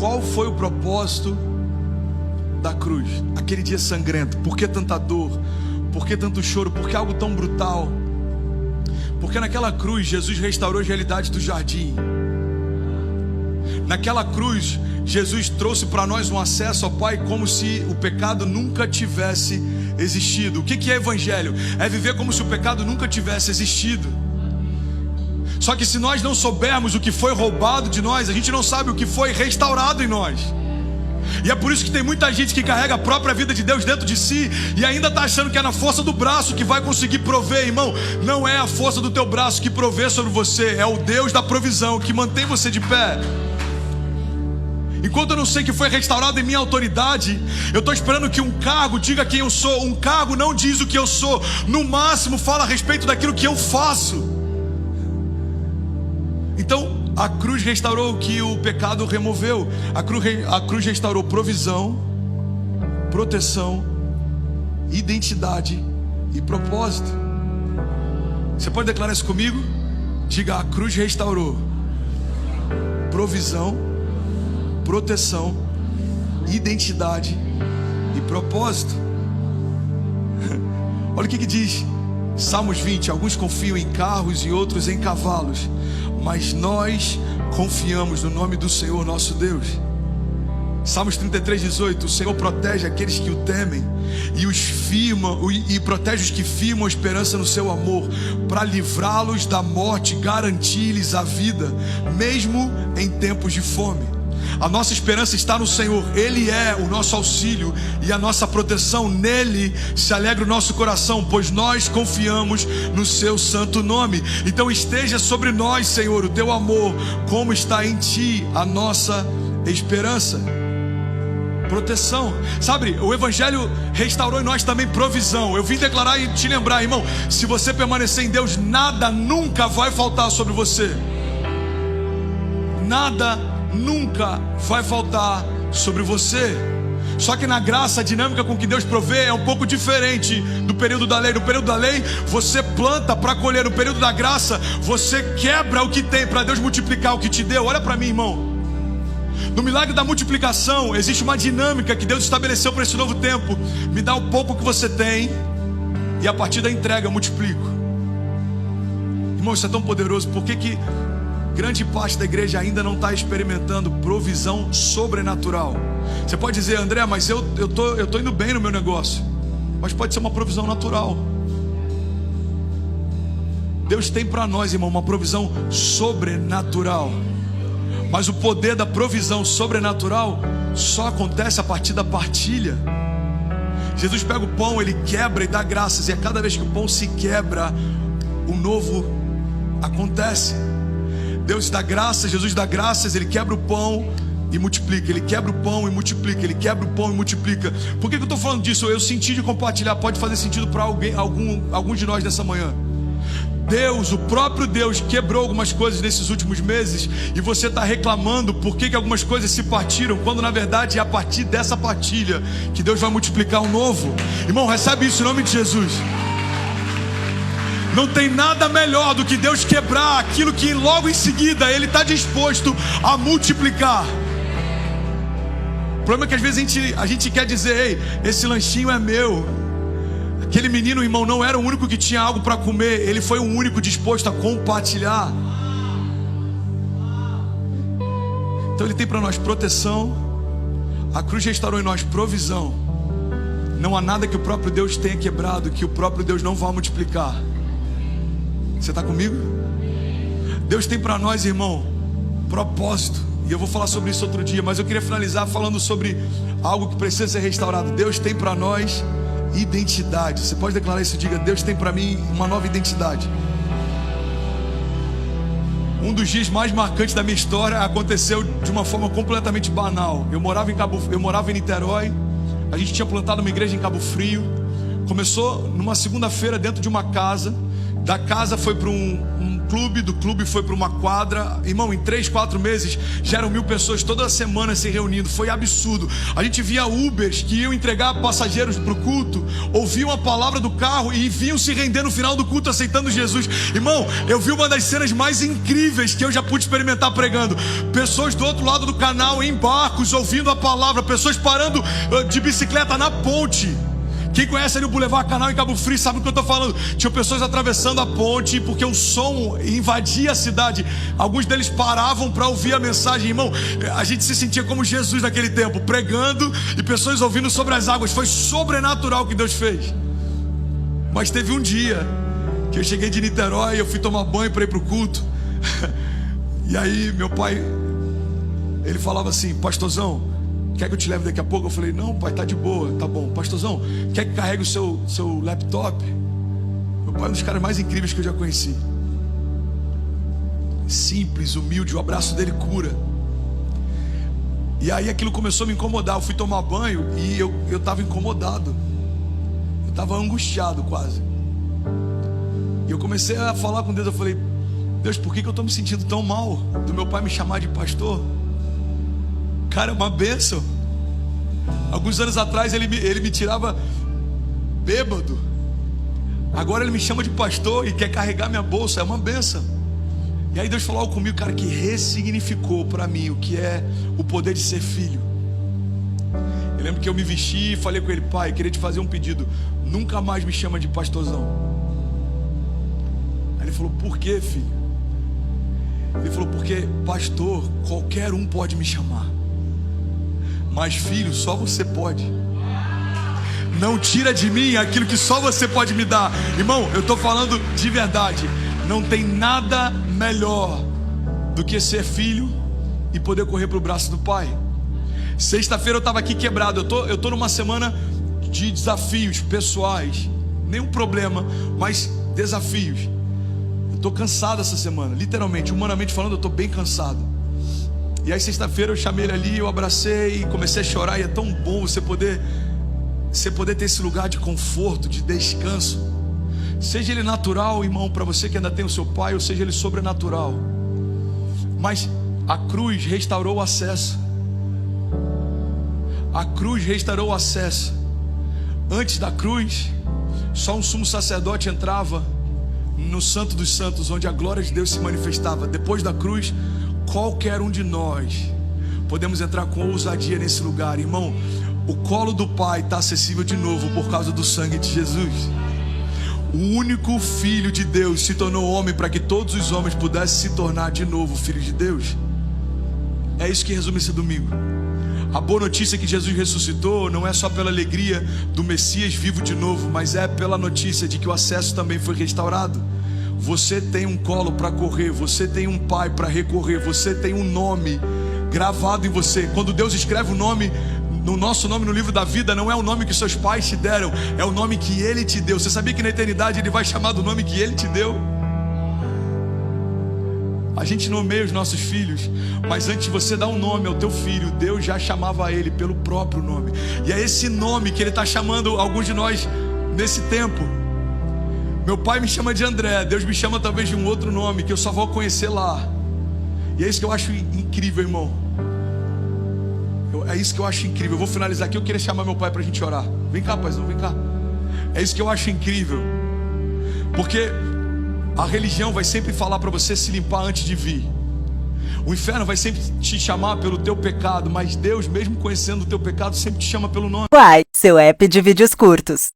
qual foi o propósito da cruz? Aquele dia sangrento. Por que tanta dor? Por que tanto choro? Por que algo tão brutal? Porque naquela cruz Jesus restaurou a realidade do jardim. Naquela cruz Jesus trouxe para nós um acesso ao Pai como se o pecado nunca tivesse existido. O que é evangelho? É viver como se o pecado nunca tivesse existido. Só que se nós não soubermos o que foi roubado de nós, a gente não sabe o que foi restaurado em nós. E é por isso que tem muita gente que carrega a própria vida de Deus dentro de si e ainda está achando que é na força do braço que vai conseguir prover. Irmão, não é a força do teu braço que provê sobre você, é o Deus da provisão que mantém você de pé. Enquanto eu não sei que foi restaurado em minha autoridade, eu estou esperando que um cargo diga quem eu sou. Um cargo não diz o que eu sou, no máximo fala a respeito daquilo que eu faço. Então a cruz restaurou o que o pecado removeu. A cruz restaurou provisão, proteção, identidade e propósito. Você pode declarar isso comigo? Diga: a cruz restaurou provisão, proteção, identidade e propósito. Olha o que diz Salmos 20: alguns confiam em carros e outros em cavalos, mas nós confiamos no nome do Senhor nosso Deus. Salmos 33:18: o Senhor protege aqueles que o temem e protege os que firmam a esperança no seu amor, para livrá-los da morte, garantir-lhes a vida, mesmo em tempos de fome. A nossa esperança está no Senhor. Ele é o nosso auxílio e a nossa proteção. Nele se alegra o nosso coração, pois nós confiamos no seu santo nome. Então esteja sobre nós, Senhor, o teu amor, como está em ti a nossa esperança. Proteção. Sabe, o evangelho restaurou em nós também provisão. Eu vim declarar e te lembrar, irmão, se você permanecer em Deus, nada nunca vai faltar sobre você. Nada nunca vai faltar sobre você. Só que na graça, a dinâmica com que Deus provê é um pouco diferente do período da lei. No período da lei, você planta para colher. No período da graça, você quebra o que tem para Deus multiplicar o que te deu. Olha para mim, irmão. No milagre da multiplicação, existe uma dinâmica que Deus estabeleceu para esse novo tempo. Me dá o pouco que você tem e a partir da entrega eu multiplico. Irmão, isso é tão poderoso. Por que grande parte da igreja ainda não está experimentando provisão sobrenatural? Você pode dizer: André, mas eu tô indo bem no meu negócio. Mas pode ser uma provisão natural. Deus tem para nós, irmão, uma provisão sobrenatural. Mas o poder da provisão sobrenatural só acontece a partir da partilha. Jesus pega o pão, ele quebra e dá graças. E a cada vez que o pão se quebra, o novo acontece. Deus dá graças, Jesus dá graças, ele quebra o pão e multiplica. Ele quebra o pão e multiplica. Ele quebra o pão e multiplica. Por que eu estou falando disso? Eu senti de compartilhar. Pode fazer sentido para algum de nós nessa manhã. Deus, o próprio Deus, quebrou algumas coisas nesses últimos meses e você está reclamando por que algumas coisas se partiram, quando na verdade é a partir dessa partilha que Deus vai multiplicar o novo. Irmão, recebe isso em nome de Jesus. Não tem nada melhor do que Deus quebrar aquilo que logo em seguida Ele está disposto a multiplicar. O problema é que às vezes a gente quer dizer: ei, esse lanchinho é meu. Aquele menino, irmão, não era o único que tinha algo para comer. Ele foi o único disposto a compartilhar. Então Ele tem para nós proteção. A cruz restaurou em nós provisão. Não há nada que o próprio Deus tenha quebrado que o próprio Deus não vá multiplicar. Você está comigo? Deus tem para nós, irmão, propósito. E eu vou falar sobre isso outro dia, mas eu queria finalizar falando sobre algo que precisa ser restaurado. Deus tem para nós identidade. Você pode declarar isso? Diga: Deus tem para mim uma nova identidade. Um dos dias mais marcantes da minha história aconteceu de uma forma completamente banal. Eu morava em Niterói. A gente tinha plantado uma igreja em Cabo Frio. Começou numa segunda-feira dentro de uma casa Da casa foi para um clube, do clube foi para uma quadra. Irmão, em 3, 4 meses já eram 1000 pessoas toda semana se reunindo. Foi absurdo. A gente via Ubers que iam entregar passageiros para o culto, ouviam a palavra do carro e vinham se render no final do culto aceitando Jesus. Irmão, eu vi uma das cenas mais incríveis que eu já pude experimentar pregando. Pessoas do outro lado do canal em barcos ouvindo a palavra, pessoas parando de bicicleta na ponte. Quem conhece ali o Boulevard Canal em Cabo Frio sabe do que eu estou falando. Tinha pessoas atravessando a ponte porque o som invadia a cidade. Alguns deles paravam para ouvir a mensagem. Irmão, a gente se sentia como Jesus naquele tempo, pregando e pessoas ouvindo sobre as águas. Foi sobrenatural o que Deus fez. Mas teve um dia que eu cheguei de Niterói, eu fui tomar banho para ir para o culto. E aí meu pai, ele falava assim: pastorzão, quer que eu te leve daqui a pouco? Eu falei: não, pai, tá de boa, tá bom. Pastorzão, quer que carregue o seu laptop? Meu pai é um dos caras mais incríveis que eu já conheci. Simples, humilde, o abraço dele cura. E aí aquilo começou a me incomodar. Eu fui tomar banho e eu tava incomodado. Eu tava angustiado quase. E eu comecei a falar com Deus. Eu falei: Deus, por que eu tô me sentindo tão mal do meu pai me chamar de pastor? Cara, é uma bênção. Alguns anos atrás ele me tirava bêbado. Agora ele me chama de pastor e quer carregar minha bolsa. É uma bênção. E aí Deus falou algo comigo, cara, que ressignificou para mim o que é o poder de ser filho. Eu lembro que eu me vesti e falei com ele: pai, queria te fazer um pedido, nunca mais me chama de pastorzão. Aí ele falou: por quê, filho? Ele falou: porque pastor, qualquer um pode me chamar, mas filho, só você pode. Não tira de mim aquilo que só você pode me dar. Irmão, eu estou falando de verdade. Não tem nada melhor do que ser filho e poder correr para o braço do pai. Sexta-feira eu estava aqui quebrado. Eu tô numa semana de desafios pessoais. Nenhum problema, mas desafios. Eu estou cansado essa semana, literalmente, humanamente falando, eu estou bem cansado. E aí sexta-feira eu chamei ele ali, eu abracei e comecei a chorar. E é tão bom você poder ter esse lugar de conforto, de descanso. Seja ele natural, irmão, para você que ainda tem o seu pai, ou seja ele sobrenatural. Mas a cruz restaurou o acesso. A cruz restaurou o acesso. Antes da cruz, só um sumo sacerdote entrava no Santo dos Santos, onde a glória de Deus se manifestava. Depois da cruz, qualquer um de nós podemos entrar com ousadia nesse lugar. Irmão, o colo do Pai está acessível de novo por causa do sangue de Jesus. O único Filho de Deus se tornou homem para que todos os homens pudessem se tornar de novo Filho de Deus. É isso que resume esse domingo. A boa notícia é que Jesus ressuscitou não é só pela alegria do Messias vivo de novo, mas é pela notícia de que o acesso também foi restaurado. Você tem um colo para correr, você tem um pai para recorrer, você tem um nome gravado em você. Quando Deus escreve o nome, no nosso nome no livro da vida, não é o nome que seus pais te deram, é o nome que Ele te deu. Você sabia que na eternidade Ele vai chamar do nome que Ele te deu? A gente nomeia os nossos filhos, mas antes de você dar um nome ao teu filho, Deus já chamava ele pelo próprio nome. E é esse nome que Ele está chamando alguns de nós nesse tempo. Meu pai me chama de André, Deus me chama talvez de um outro nome que eu só vou conhecer lá. E é isso que eu acho incrível, irmão. É isso que eu acho incrível. Eu vou finalizar aqui. Eu queria chamar meu pai para a gente orar. Vem cá, paizão, vem cá. É isso que eu acho incrível. Porque a religião vai sempre falar para você se limpar antes de vir. O inferno vai sempre te chamar pelo teu pecado, mas Deus, mesmo conhecendo o teu pecado, sempre te chama pelo nome. Uai, seu app de vídeos curtos.